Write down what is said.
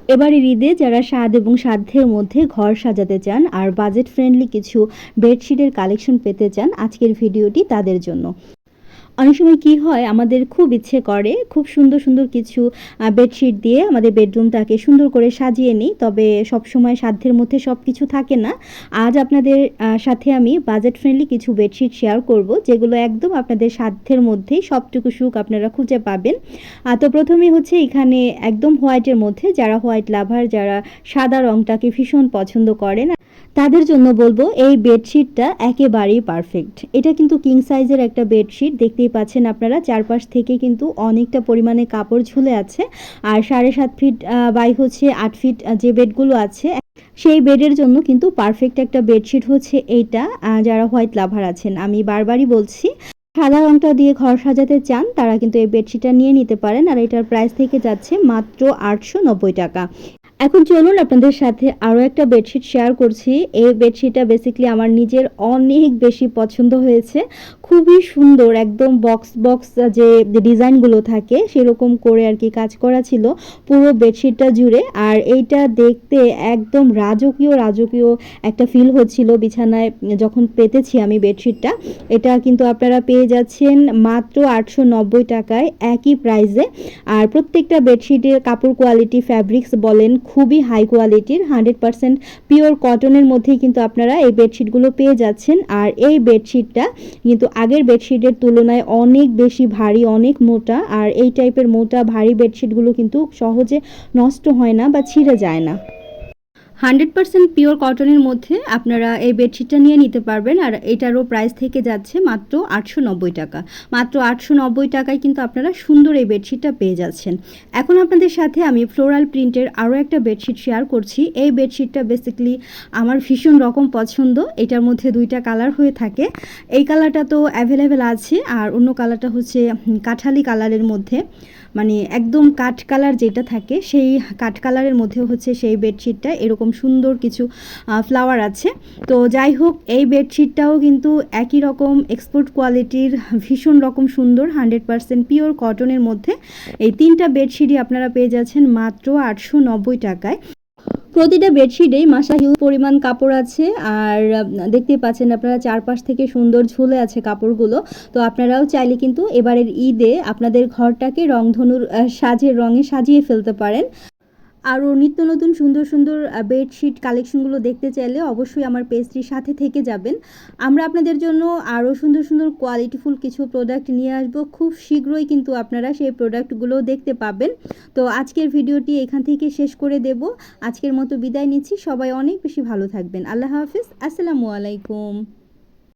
এবারের ঈদে যারা স্বাদ এবং সাধ্যের মধ্যে ঘর সাজাতে চান আর বাজেট ফ্রেন্ডলি কিছু বেডশিটের কালেকশন পেতে চান, আজকের ভিডিওটি তাদের জন্য। অনেক সময় কি হয়, আমাদের খুব ইচ্ছে করে খুব সুন্দর সুন্দর কিছু বেডশিট দিয়ে আমাদের বেডরুমটাকে সুন্দর করে সাজিয়ে নিই, তবে সবসময় সাধ্যের মধ্যে সব কিছু থাকে না। আজ আপনাদের সাথে আমি বাজেট ফ্রেন্ডলি কিছু বেডশিট শেয়ার করব, যেগুলো একদম আপনাদের সাধ্যের মধ্যেই সবটুকু সুখ আপনারা খুঁজে পাবেন। তো প্রথমেই হচ্ছে এখানে একদম হোয়াইটের মধ্যে, যারা হোয়াইট লাভার, যারা সাদা রংটাকে ভীষণ পছন্দ করেন, তাদের জন্য বলবো এই বেডশিটটা একেবারেই পারফেক্ট। এটা কিন্তু কিং সাইজের একটা বেডশিট, দেখতেই পাচ্ছেন আপনারা চারপাশ থেকে কিন্তু অনেকটা পরিমাণে কাপড় ঝুলে আছে। আর 7.5 ফিট বাই হচ্ছে 8 ফিট যে বেডগুলো আছে, সেই বেডের জন্য কিন্তু পারফেক্ট একটা বেডশিট হচ্ছে এইটা। যারা হোয়াইট লাভার আছেন, আমি বারবারই বলছি, সাদা রংটা দিয়ে ঘর সাজাতে চান, তারা কিন্তু এই বেডশিটটা নিয়ে নিতে পারেন। আর এটার প্রাইস থেকে যাচ্ছে মাত্র 890 টাকা। এখন চলুন আপনাদের সাথে আরও একটা বেডশিট শেয়ার করছি। এই বেডশিটটা বেসিক্যালি আমার নিজের অনেক বেশি পছন্দ হয়েছে। খুবই সুন্দর, একদম বক্স বক্স যে ডিজাইনগুলো থাকে সেরকম করে আর কি কাজ করা ছিল পুরো বেডশিটটা জুড়ে। আর এইটা দেখতে একদম রাজকীয় রাজকীয় একটা ফিল হচ্ছিল বিছানায় যখন পেতেছি আমি বেডশিটটা। এটা কিন্তু আপনারা পেয়ে যাচ্ছেন মাত্র 890 টাকায়, একই প্রাইসে। আর প্রত্যেকটা বেডশিটের কাপড় কোয়ালিটি, ফ্যাব্রিক্স বলেন, খুবই হাই কোয়ালিটির। 100% পিওর কটনের মধ্যেই কিন্তু আপনারা এই বেডশিটগুলো পেয়ে যাচ্ছেন। আর এই বেডশিটটা কিন্তু আগের বেডশিটের তুলনায় অনেক বেশি ভারী, অনেক মোটা। আর এই টাইপের মোটা ভারী বেডশিটগুলো কিন্তু সহজে নষ্ট হয় না বা ছিঁড়ে যায় না। 100% পিওর কটনের মধ্যে আপনারা এই বেডশিটটা নিয়ে নিতে পারবেন। আর এটারও প্রাইস থেকে যাচ্ছে মাত্র 890 টাকা। মাত্র 890 টাকায় কিন্তু আপনারা সুন্দর এই বেডশিটটা পেয়ে যাচ্ছেন। এখন আপনাদের সাথে আমি ফ্লোরাল প্রিন্টের আরও একটা বেডশিট শেয়ার করছি। এই বেডশিটটা বেসিক্যালি আমার ভীষণ রকম পছন্দ। এটার মধ্যে দুইটা কালার হয়ে থাকে। এই কালারটা তো অ্যাভেলেবেল আছে, আর অন্য কালারটা হচ্ছে কাঠালি কালারের মধ্যে, মানে একদম কাঠ কালার যেটা থাকে সেই কাঠ কালারের মধ্যে হচ্ছে সেই বেডশিটটা। এরকম সুন্দর কিছু ফ্লাওয়ার আছে। তো যাই হোক, এই বেডশিটটাও কিন্তু একই রকম এক্সপোর্ট কোয়ালিটির, ভীষণ রকম সুন্দর, 100% পিওর কটনের মধ্যে। এই তিনটা বেডশিটই আপনারা পেয়ে যাচ্ছেন মাত্র 890 টাকায়। প্রতিটা বেডশিটেই মাশা হিউজ পরিমাণ কাপড় আছে। আর দেখতেই পাচ্ছেন আপনারা চারপাশ থেকে সুন্দর ঝুলে আছে কাপড়গুলো। তো আপনারাও চাইলে কিন্তু এবারের ঈদে আপনাদের ঘরটাকে রংধনুর সাজের রঙে সাজিয়ে ফেলতে পারেন। আরও নিত্য নতুন সুন্দর সুন্দর বেডশিট কালেকশনগুলো দেখতে চাইলে অবশ্যই আমার পেজটির সাথে থেকে যাবেন। আমরা আপনাদের জন্য আরও সুন্দর সুন্দর কোয়ালিটিফুল কিছু প্রোডাক্ট নিয়ে আসবো খুব শীঘ্রই, কিন্তু আপনারা সেই প্রোডাক্টগুলো দেখতে পাবেন। তো আজকের ভিডিওটি এখান থেকে শেষ করে দেব। আজকের মতো বিদায় নিচ্ছি। সবাই অনেক বেশি ভালো থাকবেন। আল্লাহ হাফিজ। আসসালামু আলাইকুম।